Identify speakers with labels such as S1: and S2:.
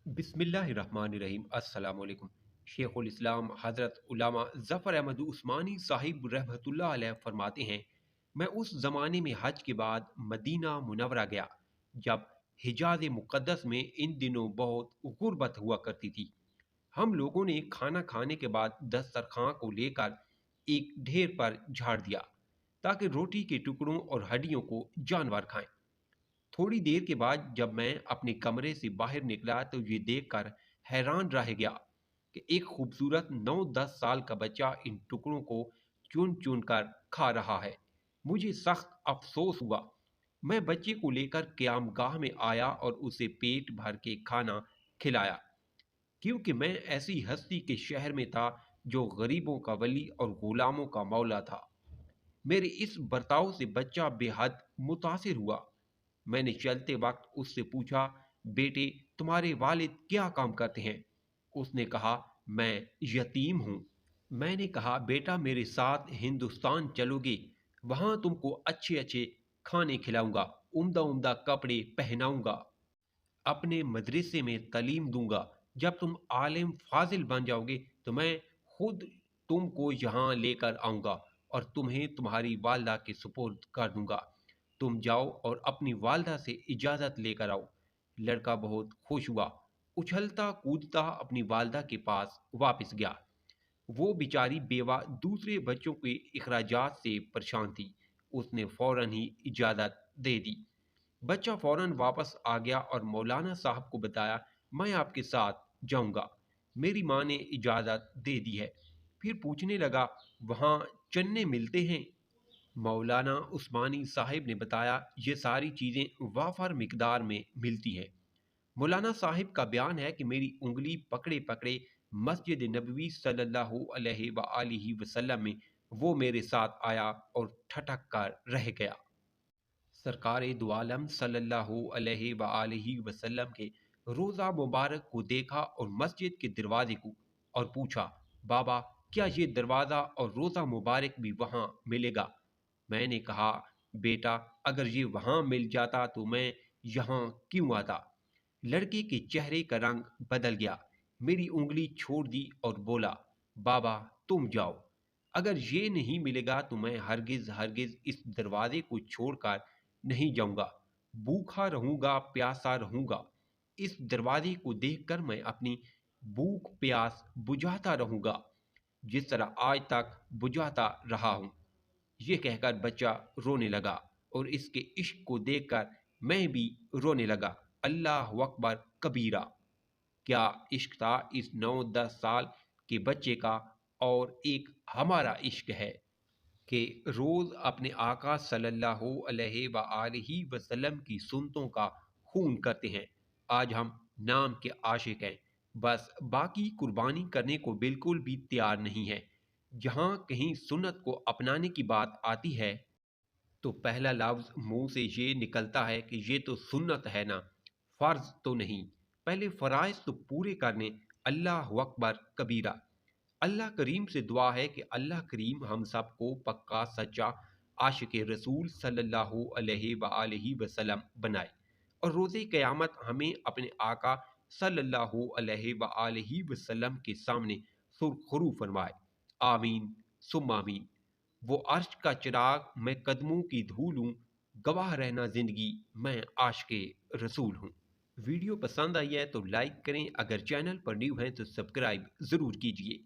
S1: बिस्मिल्लाहिर्रहमानिर्रहीम। अस्सलाम वालेकुम। शेखुल इस्लाम हज़रत उल्लामा ज़फ़र अहमद उस्मानी साहिब रहमतुल्लाह अलैह फरमाते हैं, मैं उस ज़माने में हज के बाद मदीना मुनव्वरा गया जब हिजाज मुक़द्दस में इन दिनों बहुत गुर्बत हुआ करती थी। हम लोगों ने खाना खाने के बाद दस्तरखां को लेकर एक ढेर पर झाड़ दिया ताकि रोटी के टुकड़ों और हड्डियों को जानवर खाएं। थोड़ी देर के बाद जब मैं अपने कमरे से बाहर निकला तो ये देखकर हैरान रह गया कि एक खूबसूरत 9-10 साल का बच्चा इन टुकड़ों को चुन चुन कर खा रहा है। मुझे सख्त अफसोस हुआ। मैं बच्चे को लेकर क़यामगाह में आया और उसे पेट भर के खाना खिलाया, क्योंकि मैं ऐसी हस्ती के शहर में था जो गरीबों का वली और गुलामों का मौला था। मेरे इस बर्ताव से बच्चा बेहद मुतासिर हुआ। मैंने चलते वक्त उससे पूछा, बेटे तुम्हारे वालिद क्या काम करते हैं? उसने कहा, मैं यतीम हूँ। मैंने कहा, बेटा मेरे साथ हिंदुस्तान चलोगे? वहाँ तुमको अच्छे अच्छे खाने खिलाऊंगा, उम्दा उम्दा कपड़े पहनाऊंगा, अपने मदरसे में तालीम दूंगा। जब तुम आलिम फाजिल बन जाओगे तो मैं खुद तुमको यहाँ लेकर आऊँगा और तुम्हें तुम्हारी वालदा के सुपुर्द कर दूंगा। तुम जाओ और अपनी वालदा से इजाज़त लेकर आओ। लड़का बहुत खुश हुआ, उछलता कूदता अपनी वालदा के पास वापस गया। वो बेचारी बेवा दूसरे बच्चों के अखराजात से परेशान थी। उसने फौरन ही इजाज़त दे दी। बच्चा फौरन वापस आ गया और मौलाना साहब को बताया, मैं आपके साथ जाऊंगा, मेरी माँ ने इजाज़त दे दी है। फिर पूछने लगा, वहाँ चन्ने मिलते हैं? मौलाना उस्मानी साहिब ने बताया, ये सारी चीज़ें वाफर मिकदार में मिलती हैं। मौलाना साहिब का बयान है कि मेरी उंगली पकड़े पकड़े मस्जिद नबवी सल्लल्लाहु अलैहि वआलिहि वसल्लम में वो मेरे साथ आया और ठटक कर रह गया। सरकार दो आलम सल्लल्लाहु अलैहि वआलिहि वसल्लम के रोज़ा मुबारक को देखा और मस्जिद के दरवाजे को, और पूछा, बाबा क्या ये दरवाज़ा और रोज़ा मुबारक भी वहाँ मिलेगा? मैंने कहा, बेटा अगर ये वहाँ मिल जाता तो मैं यहाँ क्यों आता? लड़के के चेहरे का रंग बदल गया, मेरी उंगली छोड़ दी और बोला, बाबा तुम जाओ, अगर ये नहीं मिलेगा तो मैं हरगिज हरगिज इस दरवाजे को छोड़कर नहीं जाऊंगा। भूखा रहूंगा, प्यासा रहूंगा। इस दरवाजे को देखकर मैं अपनी भूख प्यास बुझाता रहूंगा, जिस तरह आज तक बुझाता रहा हूं। ये कहकर बच्चा रोने लगा और इसके इश्क को देखकर मैं भी रोने लगा। अल्लाह अकबर कबीरा। क्या इश्क था इस 9-10 साल के बच्चे का, और एक हमारा इश्क है कि रोज़ अपने आका सल्लल्लाहु अलैहि वआलिहि वसल्लम की सुन्नतों का खून करते हैं। आज हम नाम के आशिक हैं, बस बाकी कुर्बानी करने को बिल्कुल भी तैयार नहीं है। जहाँ कहीं सुन्नत को अपनाने की बात आती है तो पहला लफ्ज़ मुंह से ये निकलता है कि ये तो सुन्नत है ना, फ़र्ज़ तो नहीं। पहले फ़राइज़ तो पूरे करने। अल्लाह अकबर कबीरा। अल्लाह करीम से दुआ है कि अल्लाह करीम हम सब को पक्का सच्चा आशिक रसूल सल्लल्लाहु अलैहि वआलिहि वसल्लम बनाए और रोज़े क़यामत हमें अपने आका सल्लल्लाहु अलैहि वआलिहि वसल्लम के सामने सुरखरू फरमाए। आमीन सुम्मा आमीन। वो अर्श का चिराग, मैं कदमों की धूल हूँ, गवाह रहना ज़िंदगी, मैं आशिक रसूल हूँ। वीडियो पसंद आई है तो लाइक करें, अगर चैनल पर न्यू हैं तो सब्सक्राइब ज़रूर कीजिए।